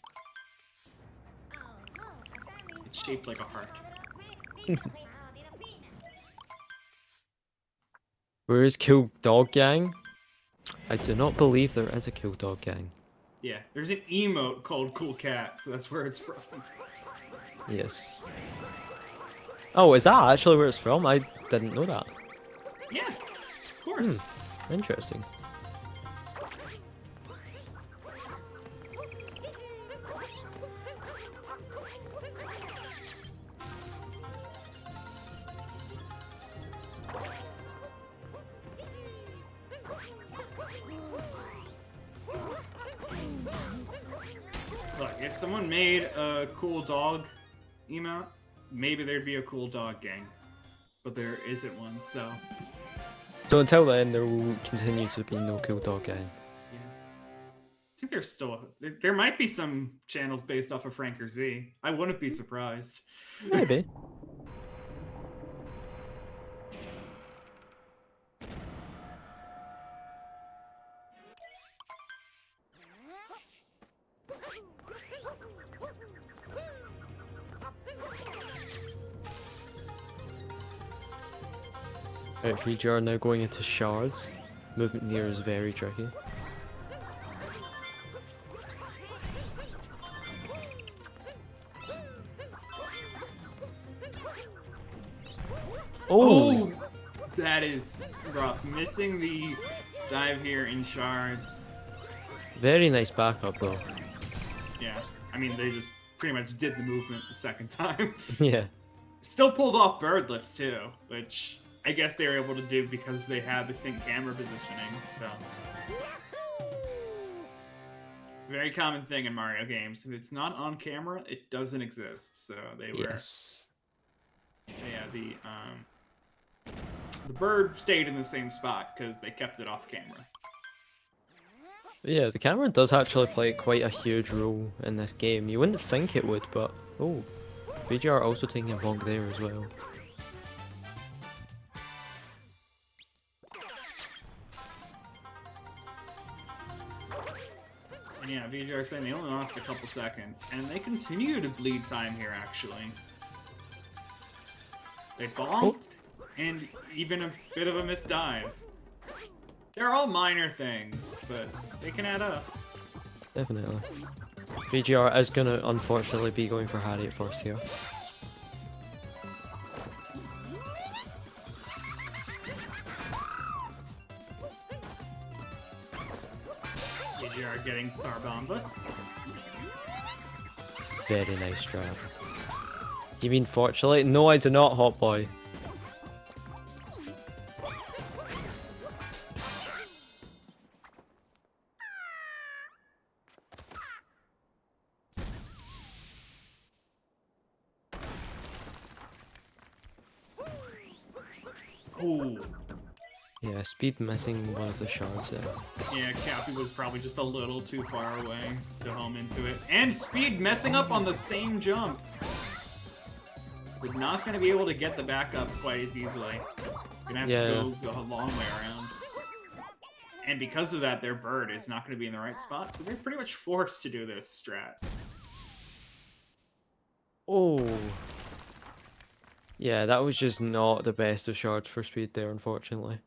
it's shaped like a heart. Where is Cool Dog Gang? I do not believe there is a Cool Dog Gang. Yeah, there's an emote called Cool Cat, so that's where it's from. Yes. Oh, is that actually where it's from? I didn't know that. Yeah, of course. Interesting. Look, if someone made a cool dog emote, maybe there'd be a cool dog gang. But there isn't one, so... So until then, there will continue to be no cool dog gang. Yeah. I think there's still... There might be some channels based off of Franker Z. I wouldn't be surprised. Maybe. Right, VGR now going into shards. Movement here is very tricky. Oh! That is rough. Missing the dive here in shards. Very nice backup though. Yeah, I mean, they just pretty much did the movement the second time. Yeah. Still pulled off birdless too, which I guess they were able to do because they had the sync camera positioning, so. Very common thing in Mario games. If it's not on camera, it doesn't exist. So they were. Yes. So yeah, the bird stayed in the same spot because they kept it off camera. Yeah, the camera does actually play quite a huge role in this game. You wouldn't think it would, but oh, VGR also taking a bonk there as well. And yeah, VGR saying they only lost a couple seconds, and they continue to bleed time here actually. They bonked, and even a bit of a misdive. They're all minor things, but they can add up. Definitely. VGR is gonna unfortunately be going for Harry at first here. VGR getting Sarbamba. Very nice grab. You mean fortunately? No, I do not, Hot Boy. Ooh. Yeah, speed missing one of the shards there. Yeah, Cappy was probably just a little too far away to home into it. And speed messing up on the same jump. We're not going to be able to get the backup quite as easily. We're going to have to go a long way around. And because of that, their bird is not going to be in the right spot, so they're pretty much forced to do this strat. Oh. Yeah, that was just not the best of shards for speed there, unfortunately.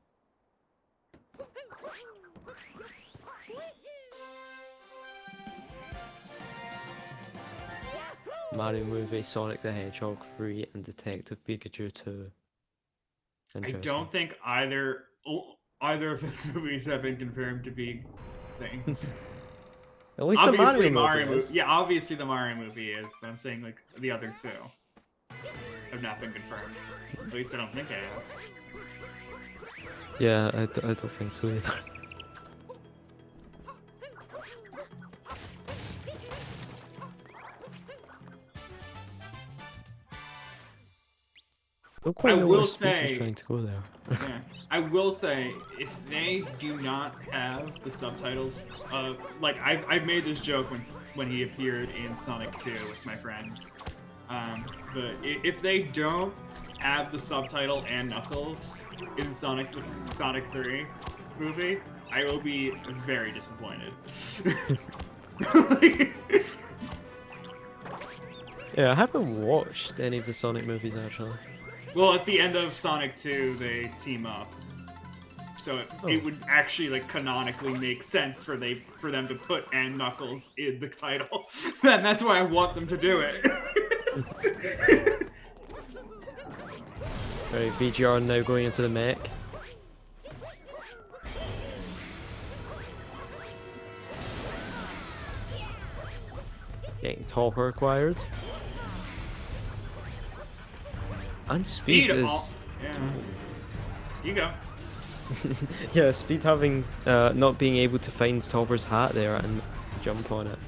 Mario movie, Sonic the Hedgehog 3, and Detective Pikachu 2. I don't think either of those movies have been confirmed to be things. At least obviously, the Mario movie is. Yeah, obviously the Mario movie is, but I'm saying like the other two have not been confirmed. At least I don't think they have. Yeah, I don't think so either. I will say, Speed was trying to go there. Yeah, I will say, if they do not have the subtitles, like I've made this joke when he appeared in Sonic 2 with my friends, but if they don't have the subtitle and Knuckles in Sonic 3 movie, I will be very disappointed. Yeah, I haven't watched any of the Sonic movies actually. Well, at the end of Sonic 2, they team up. So it would actually, like, canonically make sense for them to put and Knuckles in the title. And that's why I want them to do it. Right, VGR now going into the mech. Getting topper acquired. And speed is... Yeah. You go. Yeah, speed having not being able to find Topper's hat there and jump on it.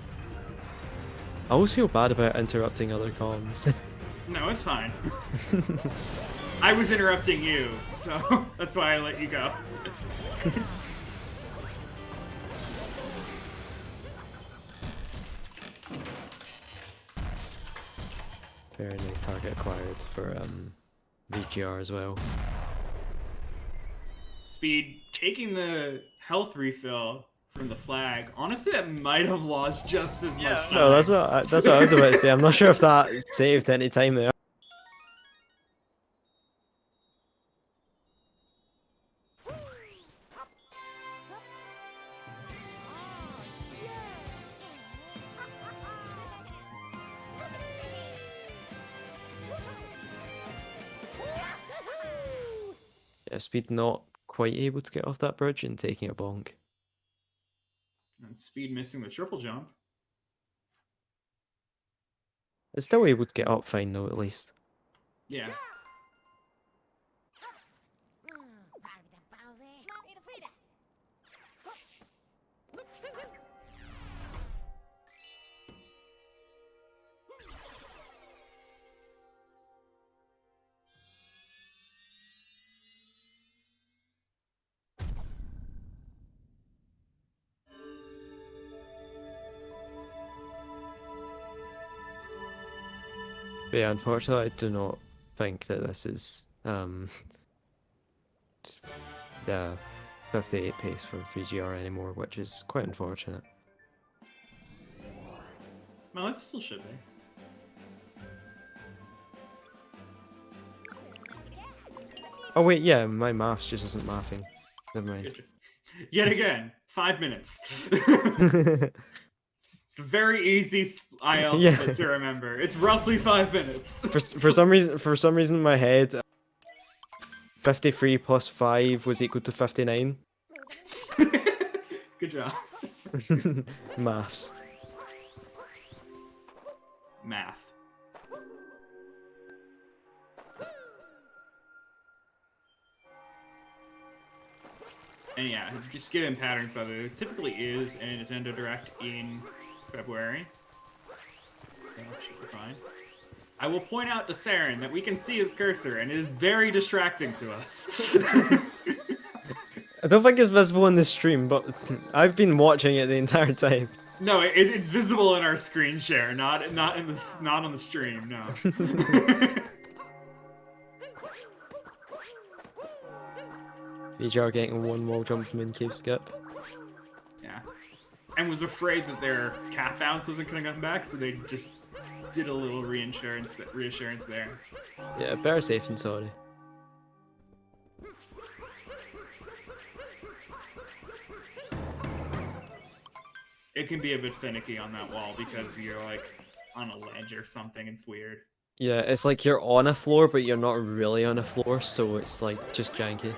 I always feel bad about interrupting other comms. No, it's fine. I was interrupting you, so that's why I let you go. Very nice target acquired for VGR as well. Speed taking the health refill from the flag. Honestly, that might have lost just as much time. No, that's what I was about to say. I'm not sure if that saved any time there. Yeah, Speed not quite able to get off that bridge and taking a bonk. And Speed missing the triple jump. It's still able to get up fine though, at least. Yeah. But yeah, unfortunately, I do not think that this is the 58 pace for VGR anymore, which is quite unfortunate. Well, it still should be. Oh wait, yeah, my maths just isn't mathing. Never mind. Yet again, 5 minutes. It's a very easy IELTS Yeah. split to remember. It's roughly 5 minutes. For some reason in my head, 53 plus 5 was equal to 59. Good job. Maths. Math. And yeah, just given patterns, by the way, there typically is a Nintendo Direct in February. So should be fine. I will point out to Saren that we can see his cursor, and it is very distracting to us. I don't think it's visible in the stream, but I've been watching it the entire time. No, it's visible in our screen share, not on the stream. No. VGR getting one wall jump from in cave skip. Yeah, and was afraid that their cap bounce wasn't going to come back, so they just did a little reassurance there. Yeah, better safe than sorry. It can be a bit finicky on that wall because you're like on a ledge or something. It's weird. Yeah, it's like you're on a floor, but you're not really on a floor, so it's like just janky.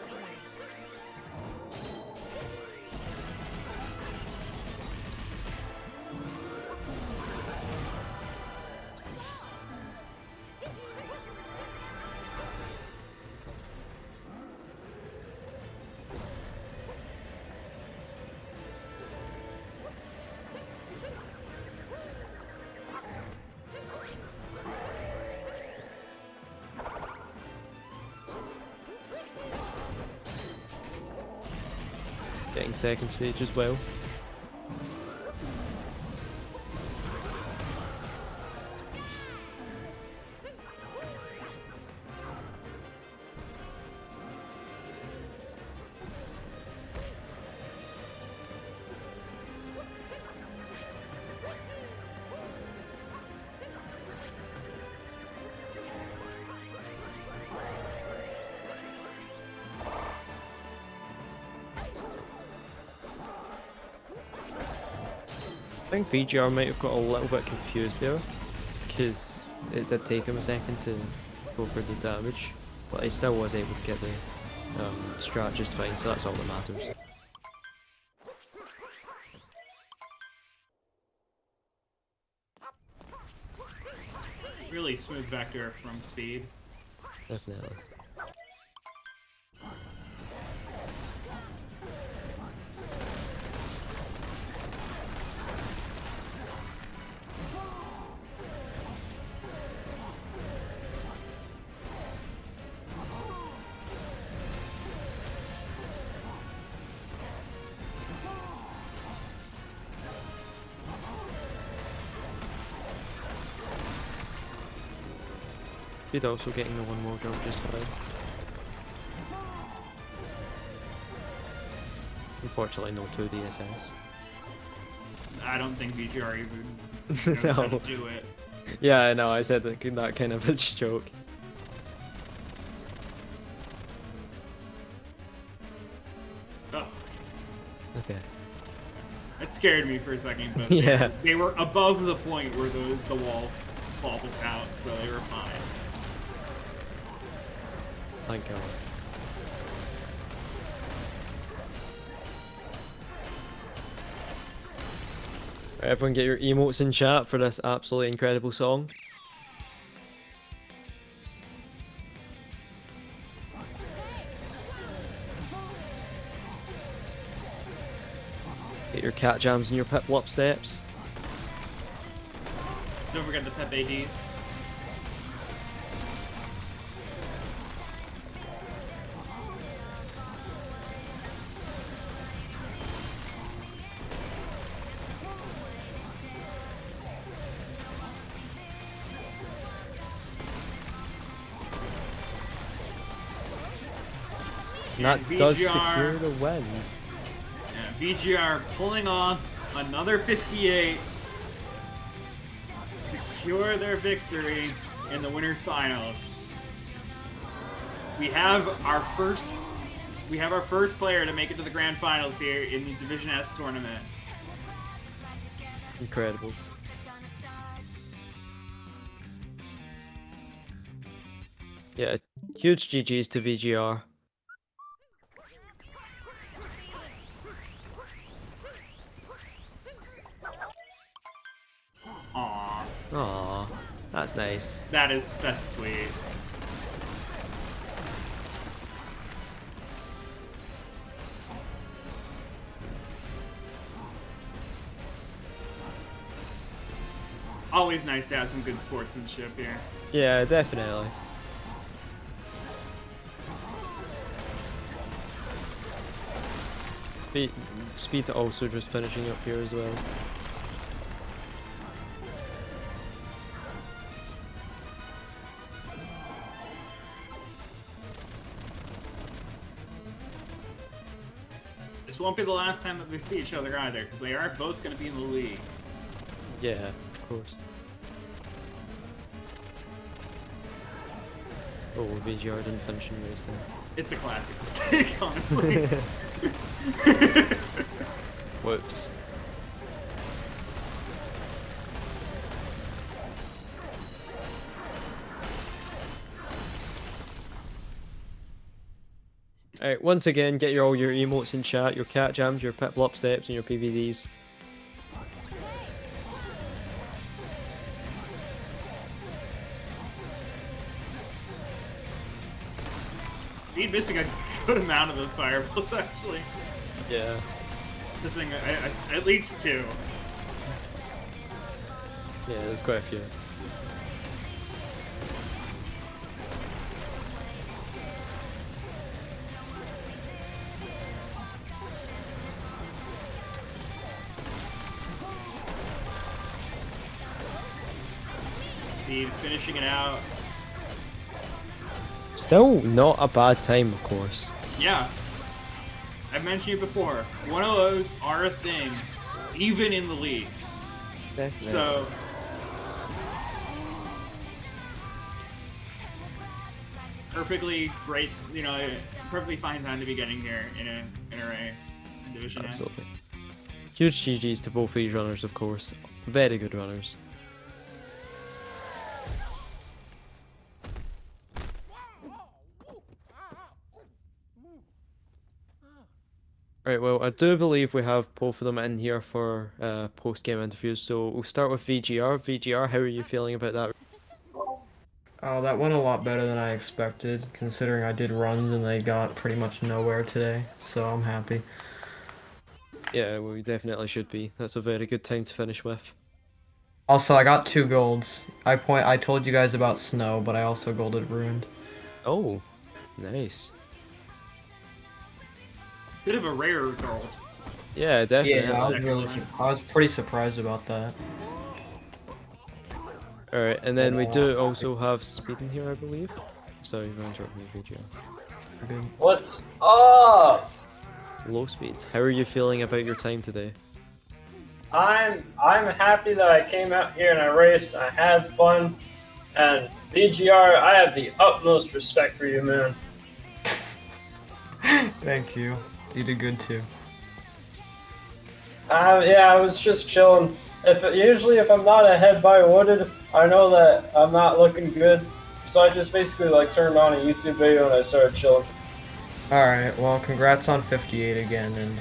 Getting second stage as well. I think VGR might have got a little bit confused there, because it did take him a second to go for the damage, but he still was able to get the strat just fine, so that's all that matters. Really smooth vector from Speed. Definitely. Speed also getting the one more jump just fine. Unfortunately, no 2 DSS. I don't think VGR even knows how to No. do it. Yeah, I know. I said that kind of a joke. Oh, Okay. that scared me for a second, but Yeah. they were above the point where the wall bobbles out, so they were fine. Thank God. Right, everyone get your emotes in chat for this absolutely incredible song. Get your cat jams and your pip lop steps. Don't forget the Pep ADs. And that And does VGR secure the win. Yeah, VGR pulling off another 58. Secure their victory in the winners finals. We have our first player to make it to the grand finals here in the Division S tournament. Incredible. Yeah, huge GG's to VGR. Aww. Aw, that's nice. That's sweet. Always nice to have some good sportsmanship here. Yeah, definitely. Speed also just finishing up here as well. This won't be the last time that they see each other either, because they are both going to be in the league. Yeah, of course. Oh, VGR didn't finish in race then. It's a classic mistake, honestly. Whoops. Alright, once again, get all your emotes in chat, your cat jams, your pip lop steps, and your PVDs. Speed missing a good amount of those fireballs, actually. Yeah. Missing at least 2. Yeah, there's quite a few. Speed finishing it out. Still not a bad time, of course. Yeah. I've mentioned it before. 100s are a thing, even in the league. Definitely. So, perfectly great, perfectly fine time to be getting here in a race in Division S. Absolutely. Huge GG's to both these runners, of course. Very good runners. Right, well, I do believe we have both of them in here for post-game interviews, so we'll start with VGR. VGR, how are you feeling about that? Oh, that went a lot better than I expected, considering I did runs and they got pretty much nowhere today, so I'm happy. Yeah, well, we definitely should be. That's a very good time to finish with. Also, I got 2 golds. I told you guys about Snow, but I also golded Ruined. Oh, nice. Bit of a rare gold. Yeah, definitely. Yeah, I was pretty surprised about that. Alright, and then we do also have Speed in here, I believe. So you're going to drop me VGR. Good. What's up? Low Speed. How are you feeling about your time today? I'm happy that I came out here and I raced. I had fun, and VGR, I have the utmost respect for you, man. Thank you. You did good too. Yeah, I was just chilling. Usually if I'm not ahead by Wooded, I know that I'm not looking good. So I just basically like turned on a YouTube video and I started chilling. Alright, well congrats on 58 again and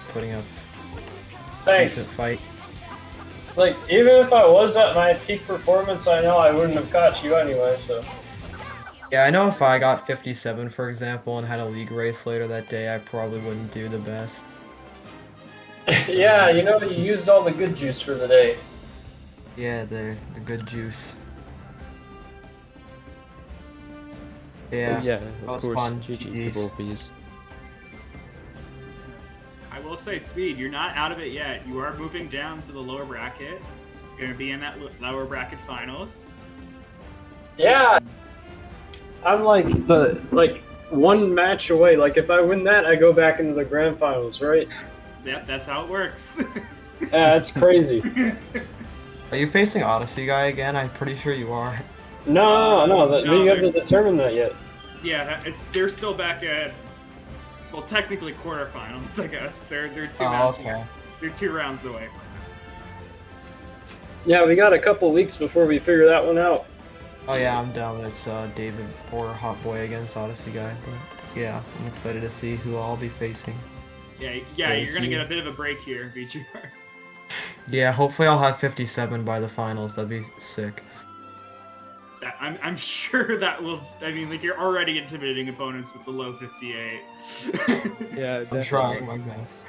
putting up a Thanks. decent fight. Like, even if I was at my peak performance, I know I wouldn't have caught you anyway, so. Yeah, I know if I got 57 for example and had a league race later that day, I probably wouldn't do the best. Yeah, you know, you used all the good juice for the day. Yeah, the good juice. Yeah. Oh, yeah, that of was course. fun. GG to GGs. both bees. I will say, Speed, you're not out of it yet. You are moving down to the lower bracket. You're gonna be in that lower bracket finals. Yeah! I'm like one match away. Like, if I win that, I go back into the grand finals, right? Yep, that's how it works. Yeah, that's crazy. Are you facing Odyssey guy again? I'm pretty sure you are. No, no, we haven't there's- determined that yet. Yeah, they're still back at, well, technically quarterfinals, I guess. They're two Oh, rounds. okay. They're 2 rounds away. Yeah, we got a couple weeks before we figure that one out. Oh yeah, I'm down. It's David or Hot Boy against Odyssey guy. But yeah, I'm excited to see who I'll be facing. Yeah, Yeah, you're gonna it's get you. a bit of a break here, VGR. Yeah, hopefully I'll have 57 by the finals. That'd be sick. I'm sure that will. I mean, like, you're already intimidating opponents with the low 58. Yeah, I'm trying my best.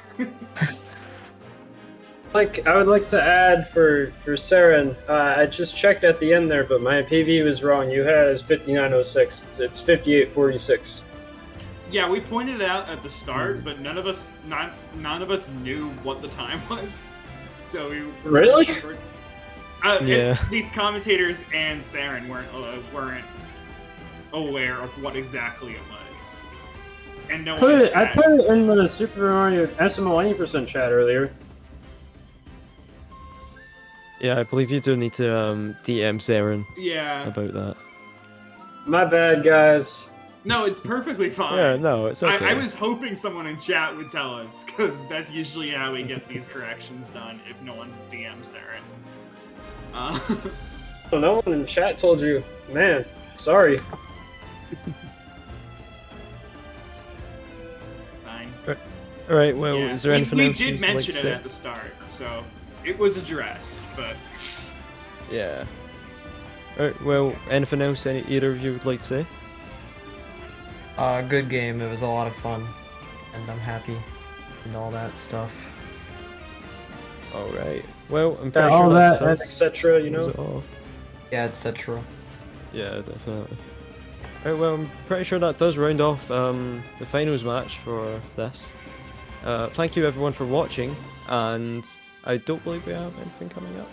Like, I would like to add for Saren, I just checked at the end there, but my PV was wrong. You had it as 5906. It's 5846. Yeah, we pointed it out at the start, but none of us knew what the time was. So we Really? Yeah. These commentators and Saren weren't aware of what exactly it was, and no one. I put it in the Super Mario SMO Any Open chat earlier. Yeah, I believe you do need to DM Saren Yeah. about that. My bad, guys. No, it's perfectly fine. Yeah, no, it's okay. I was hoping someone in chat would tell us, because that's usually how we get these corrections done if no one DMs Saren. Well, no one in chat told you. Man, sorry. It's fine. Alright, well, Yeah. is there anything we else did you'd like mention to it say? at the start, so it was addressed, but Yeah. Alright, well, anything else either of you would like to say? Good game. It was a lot of fun, and I'm happy and all that stuff. Alright. Well, I'm pretty all sure that, does etc., you close know? it off. Yeah, etc. Yeah, definitely. Right, well, I'm pretty sure that does round off the finals match for this. Thank you everyone for watching, and I don't believe we have anything coming up.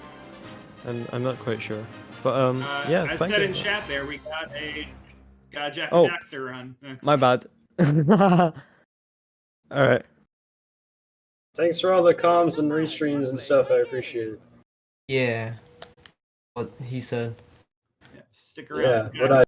And I'm not quite sure. But yeah, I thank said you. in chat there, we got a Jack Oh, Daxter run. Next. My bad. Alright. Thanks for all the comms and restreams and stuff. I appreciate it. Yeah. What he said. Yeah, stick around. Yeah, for what I